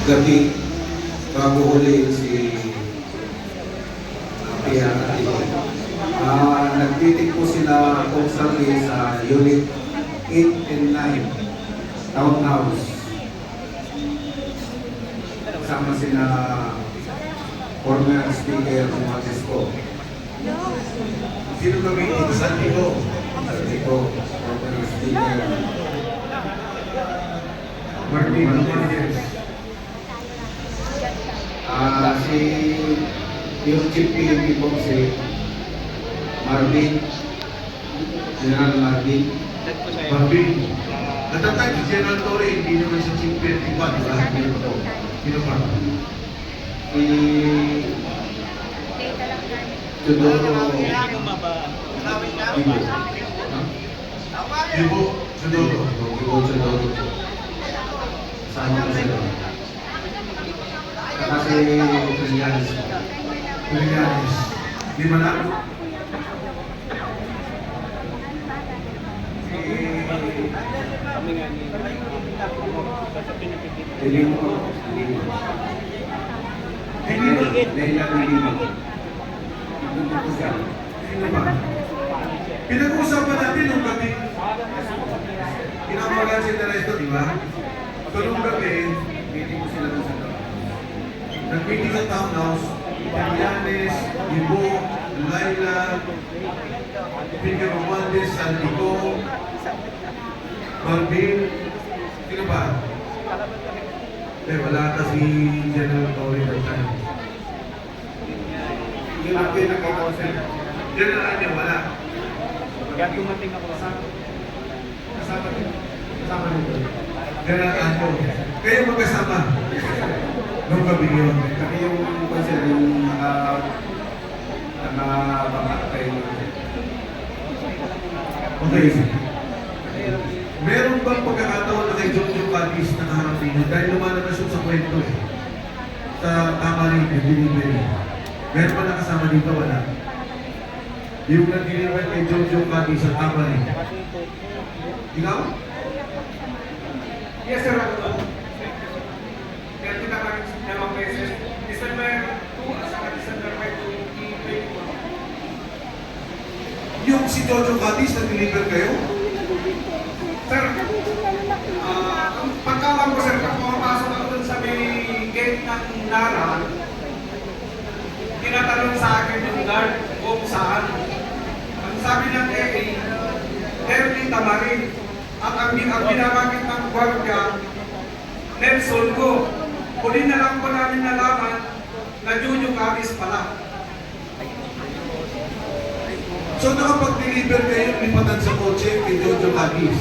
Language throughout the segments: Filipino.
gabi bago huli si Pia. Nagtitik po sila constantly sa Unit 8 and 9 Townhouse. Kasama sila former Speaker Francisco. Sino kami? Santiago. Former Speaker Martin Martinez. si yung Chief PNP po si Marvin, General Marvin. Marvin. At that time, si General Torre, hindi naman sa Chief PNP ba? Di ba? Sino pa? Si Tudoro Ibo. Sudoro. Tudoro. Sama ko sila. Saka si Trillanes. Trillanes. Di ba na? Dilimo ko. Leila Dilimo. Sino ba? Pinag-uusapan natin nung gabi. Kinamagan si Teresto, di ba? So nung gabi, Meeting ko sila doon sa loob. nag-meeting sa townhouse, Trillanes, Ibo, Laila, Figure Romualdez, Santiago, Marvin, sino ba? Wala kasi General Torre that time. Yung ako yung nakakausap. General niya wala. Kaya dumating ako kasama din. General Anto. Kayo magkasama. Nung gabi yun. Kami yung concern yung nakabamatay. Okay. Meron bang pagkakataon na kay Jojo Catis na kaharap ninyo? Dahil lumalabas yun sa kwento eh. Sa tama rin, yung delivery. Meron ba nakasama dito? Wala. Yung nag-deliver kay Jojo Catis sa tama rin. Ikaw? Yes, sir. Kaya kita kami dalawang beses. December 2 at saka December 5, 2020. Yung si Jojo Catis nag-deliver kayo? Sir, ang pagkawang ko, sir, kung pumapasok ako dun sa may gate ng Nara, tinatanong sa akin yung guard kung saan. Ang sabi ng AA, Terry Tamarin. At ang binabagit ng guardia, Nelson ko. Huli na lang po namin nalaman na Jojo Catis pala. So nakapag-deliver kayo lipatan sa kotse kay Jojo Catis?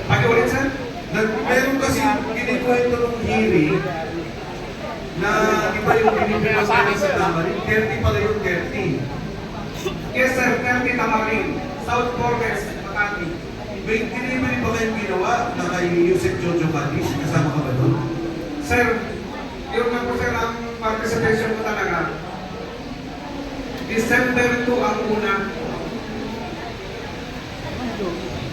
Pag-ulit, sir? Meron kasi kinikwento ng hearing na iba yung deliver sa Tamarin. 30 pala yung 30. Yes, sir. Terry Tamarin. South Forest, Makati. May delivery ba kayong ginawa na kay Yusek Jojo Catis? Kasama ka ba doon? Sir, yun nga po, sir, ang participation ko talaga. December 2 ang una.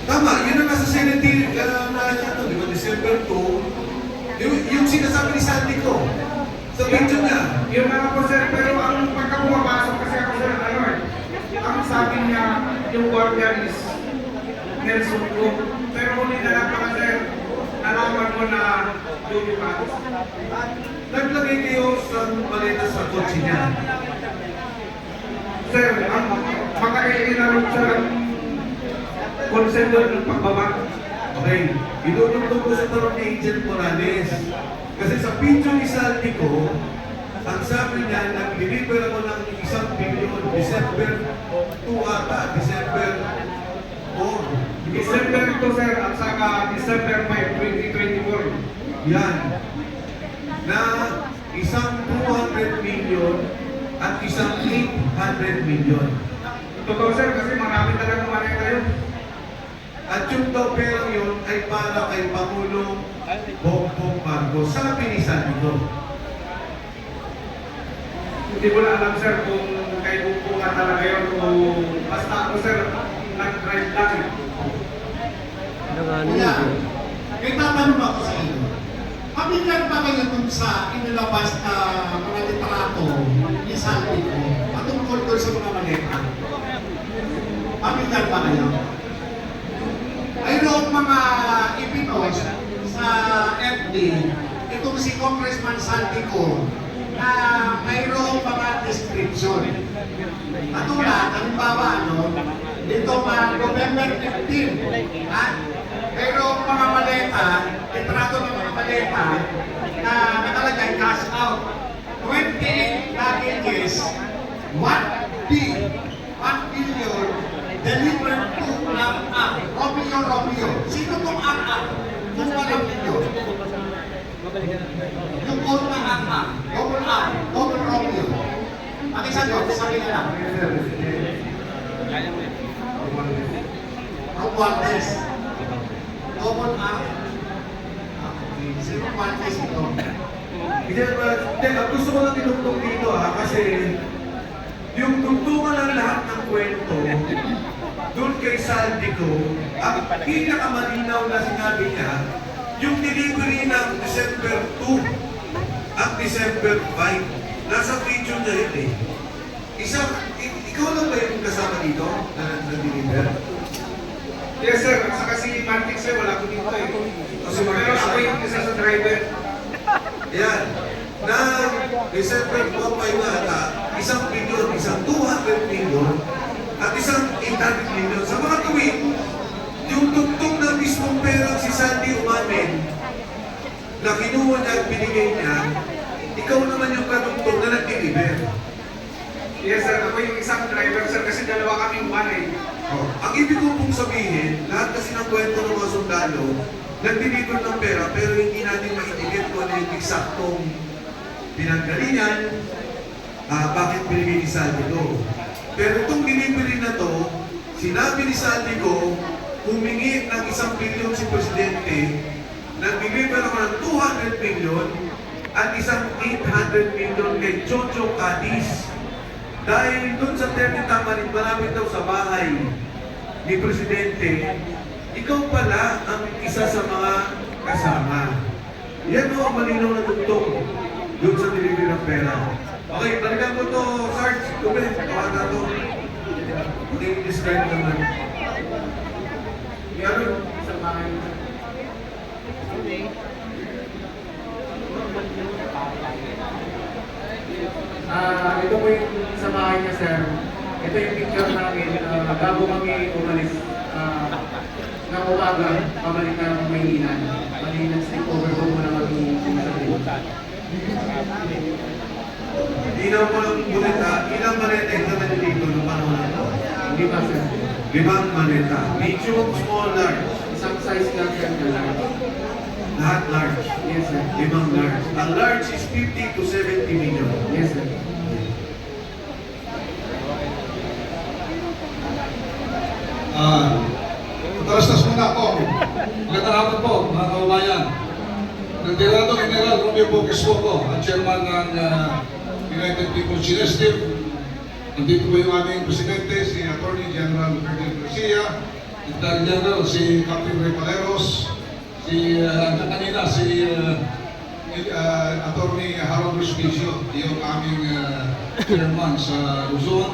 Tama, yun ang nasa Senate na ito, di ba? December 2. Yung sinasabi ni Sandy ko, sa video niya. Yun nga po, sir, pero ang pagkabumapasok kasi ako, sir, ano eh, ang sabi niya, yung guardian is Nelson ko. Pero huli na lang pala, sir, nalaman mo na Jojo Catis. Naglagay kayo sa maleta sa kotse niya. Sir, ang makaiinarot, sir, ang consent doon ng pagbaba. Okay, idudugtog ko sa tarong ni Agent Morales. Kasi sa video ni Sandy ko, ang sabi niya, nag-deliver ako ng 1 billion, December 2 ata, December 4. December 2, sir, at saka December 5, 2024. Yan. Na isang 200 million at isang 800 million. Totoo, sir, kasi marami talagang maleta yun. At yung daw perang yun ay para kay Pangulong Bongbong Marcos. Sabi ni Sandy ko. Hindi ko na alam, sir, kung kay Buko nga talaga yun o basta ako, sir, nag-drive lang. Kuya, may tatanong ako sa inyo. Pamilyar ba kayo dun sa inilabas na mga litrato ni Saldico patungkol doon sa mga maleta? Pamilyar ba kayo? Mayroong mga ipinost sa FB itong si Congressman Saldico na mayroong mga description. Katulad, halimbawa, dito November 15, mayroong mga maleta, litrato ng mga maleta na nakalagay cash out. 28 packages, 1 billion delivered to Romeo. Sino tong AA? Kung walang billion. Yung code ng AA, double Romeo. Pakisagot, sabi na lang. Romualdez. Double R. Sino Romualdez ito? Gusto ko lang tinugtog dito kasi yung tugtungan ng lahat ng kwento doon kay Saldico, ang pinakamalinaw na sinabi niya, yung delivery ng December 2 at December 5. Nasa video niya yun eh. Ikaw lang ba yung kasama dito na nag-deliver? Yes sir, saka si Martix sir, wala ko dito eh. Pero ako yung isa sa driver. Yan. Na December 4 na ata, isang billion, isang 200 million, at isang 800 million. Sa mga tuwid, yung tugtog ng mismong perang si Sandy umamin, na kinuha niya at binigay niya, ikaw naman yung katugtog na nag-deliver. Yes sir, ako yung isang driver sir kasi dalawa kaming one eh. Ang ibig ko pong sabihin, lahat kasi ng kwento ng mga sundalo, nag-deliver ng pera pero hindi natin maitigit kung ano yung eksaktong pinanggalingan, bakit binigay ni Saldico. Pero itong delivery na to, sinabi ni Saldico, humingi ng 1 billion si Presidente, nag-deliver ako ng 200 million at isang 800 million kay Jojo Cadiz. Dahil doon sa 30 Tamarin, malapit daw sa bahay ni Presidente, ikaw pala ang isa sa mga kasama. Yan o ang malinaw na tugtog doon sa delivery ng pera. Okay, balikan ko to, Sarge. Kumin, tawag na to. Okay, describe naman. Ano? Sa bahay. Ito po yung sa bahay niya, sir. Ito yung picture namin. Bago kami umalis ng umaga, pabalik na ng Maynila. Bali, nag-sleepover po muna kami sa Maynila. Inaw ko lang ulit ha, ilang maleta yung naman dito nung panahon na ito? Hindi ba, sir? 5 maleta. Medium, small, large. Isang size lang, sir, na large. Lahat large. Yes, sir. 5 large. Ang large is 50 to 70 million. Yes, sir. Talastas muna po. Magandang hapon po, mga kababayan. Nagdirado General Romeo Boquesco po, ang chairman ng United People's Initiative. Nandito po yung aming presidente, si Attorney General Ferdinand Garcia, Secretary General si Captain Ray Paleros, si kanina si Attorney Harold Respicio, yung aming chairman sa Luzon.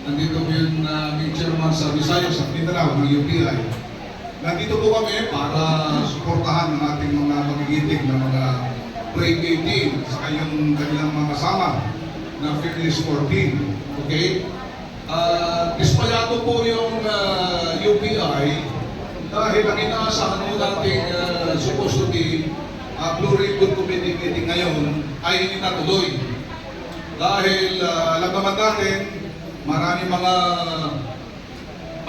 Nandito po yung aming chairman sa Visayas at Mindanao ng UPI. Nandito po kami para suportahan ng ating mga magigiting na mga Grade 18 sa yung kanilang mga kasama na Fitness 14. Okay? Dispayado po yung UPI dahil ang inaasahan mo nating supposed to be Blue Ribbon Committee meeting ngayon ay hindi natuloy. Dahil alam naman natin, marami mga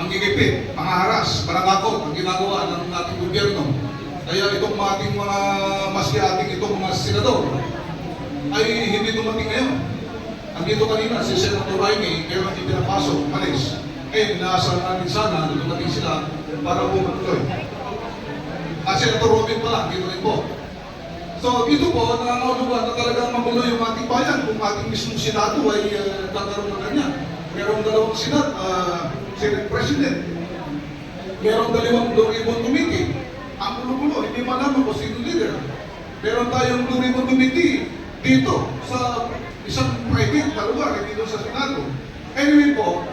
panggigipit, pangaharas, panangakot ang ginagawa ng ating gobyerno. Kaya itong ating mga ating itong mga senador ay hindi dumating ngayon. Andito kanina si Senator Raimi, pero hindi pinapasok, malis. Ngayon, inaasahan natin sana na dumating sila para bumatuloy. At Senator Robin pala, dito rin po. So dito po, nangangulugan na talagang magulo yung ating bayan kung ating mismong Senado ay nagkaroon ng ganyan. Merong dalawang Senate President. Merong dalawang Blue Ribbon Committee. Ang gulo-gulo, hindi malaman kung sino leader. Meron tayong Blue Ribbon Committee dito sa isang private na lugar, dito sa Senado. Anyway po,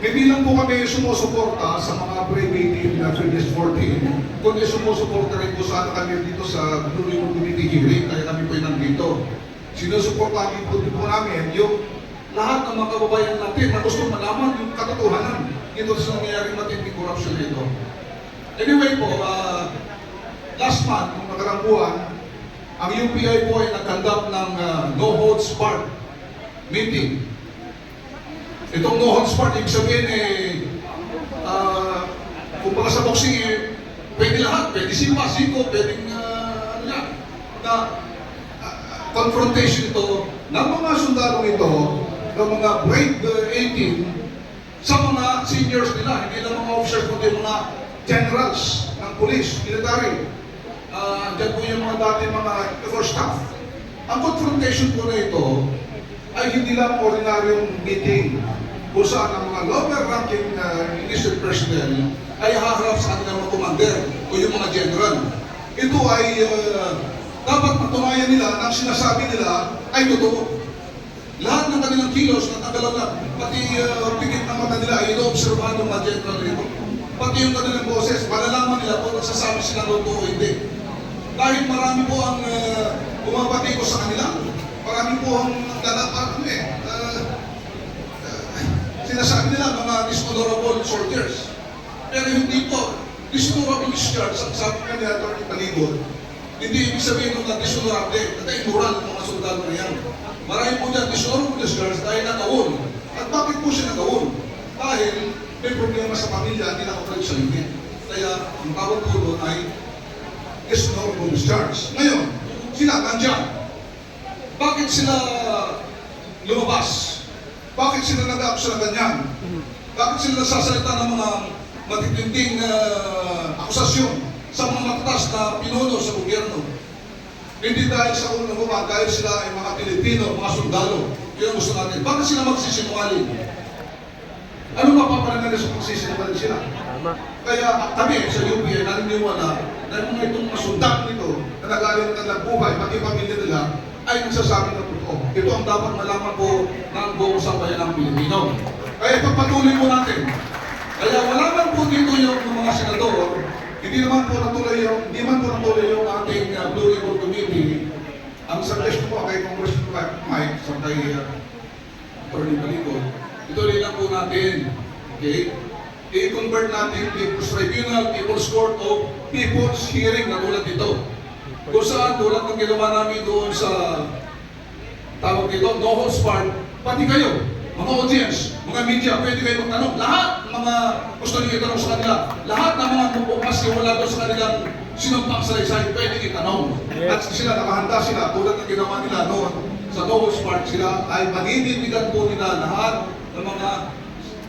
hindi lang po kami sumusuporta sa mga private in Philippines 14, kundi sumusuporta rin po sana kami dito sa Blue Ribbon Committee hearing, kaya kami po yung nandito. Sinusuportahan din po namin yung lahat ng mga kababayan natin na gusto malaman yung katotohanan dito sa nangyayari matinding corruption dito. Anyway po, last month, nung nakarang buwan, ang UPI po ay nag-conduct ng no holds barred meeting. Itong no holds barred, ibig sabihin kung baka sa boxing pwede lahat, pwede siko, pwedeng na confrontation ito ng mga sundalong ito, ng mga grade 18 sa mga seniors nila, hindi lang mga officers, kundi mga generals ng police, military. Diyan po yung mga dati mga first staff. Ang confrontation po na ito ay hindi lang ordinaryong meeting kung saan ang mga lower ranking enlisted personnel ay haharap sa kanilang mga commander o yung mga general. Ito ay dapat matunayan nila na ang sinasabi nila ay totoo. Lahat ng kanilang kilos na tagalaw na, pati pigit ng mata nila ay ino-observahan ng mga general nito. Pati yung kanilang boses, malalaman nila kung nagsasabi sila totoo o hindi. Dahil marami po ang bumabati ko sa kanila, marami po ang sinasabi nila mga dishonorable soldiers. Pero hindi po, dishonorable discharge, sabi nga ni Atty. Palibot, hindi ibig sabihin ng dishonorable, at immoral ng mga soldado na yan. Marami po dyan dishonorable discharge dahil nagawon. At bakit po siya nagawon? Dahil may problema sa pamilya, hindi nakapalik sa limit. Kaya ang tawag po doon ay dishonorable discharge. Ngayon, sila nandyan. Bakit sila lumabas? Bakit sila nag-aapsa na ganyan? Bakit sila nagsasalita ng mga matitinding akusasyon sa mga matatas na pinuno sa gobyerno? Hindi dahil sa unang buwan, dahil sila ay mga Pilipino, mga sundalo. Yun ang gusto natin. Bakit sila magsisinungaling? Ano mapapalanan nila sa magsisinungaling sila? Kaya kami sa UP ay naniniwala na yung mga itong mga sundalo nito na nag-aaral ng buhay, pati pamilya nila, ay nagsasabi ng totoo. Ito ang dapat malaman po ng buong sambayan ng Pilipino. Kaya pagpatuloy po natin. Kaya wala man po dito yung mga senador, hindi man po natuloy yung ating Blue Ribbon Committee. Ang suggestion po kay Congressman Mike sa kay Atty. Palibot, ito rin lang po natin. Okay? I-convert natin People's Tribunal, People's Court of People's Hearing na tulad dito. Kung saan tulad ng ginawa namin doon sa tawag dito, no holds barred, pati kayo, mga audience, mga media, pwede kayo magtanong. Lahat ng mga gusto niyo itanong sa kanila, lahat ng mga bukas wala doon sa kanilang sinumpang salaysay, pwede itanong. At sila nakahanda sila, tulad ng ginawa nila noon sa no holds barred, sila ay manindigan po nila lahat ng mga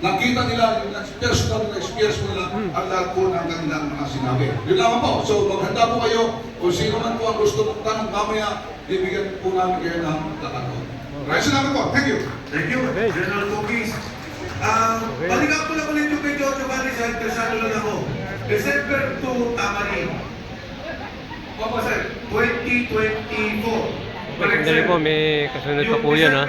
nakita nila, yung personal na experience mo nila, ang lahat po ng kanilang mga sinabi. Yun lang po. So maghanda po kayo, kung sino man po ang gusto mong tanong mamaya, bibigyan po namin kayo ng tatanong. Maraming salamat po. Thank you. Thank you, General Cookies. Balikan ko lang ulit yung kay Jojo Valis, interesado lang ako. December 2, tama rin. Opo, sir. 2024. Sandali po, may kasunod pa po yan ha.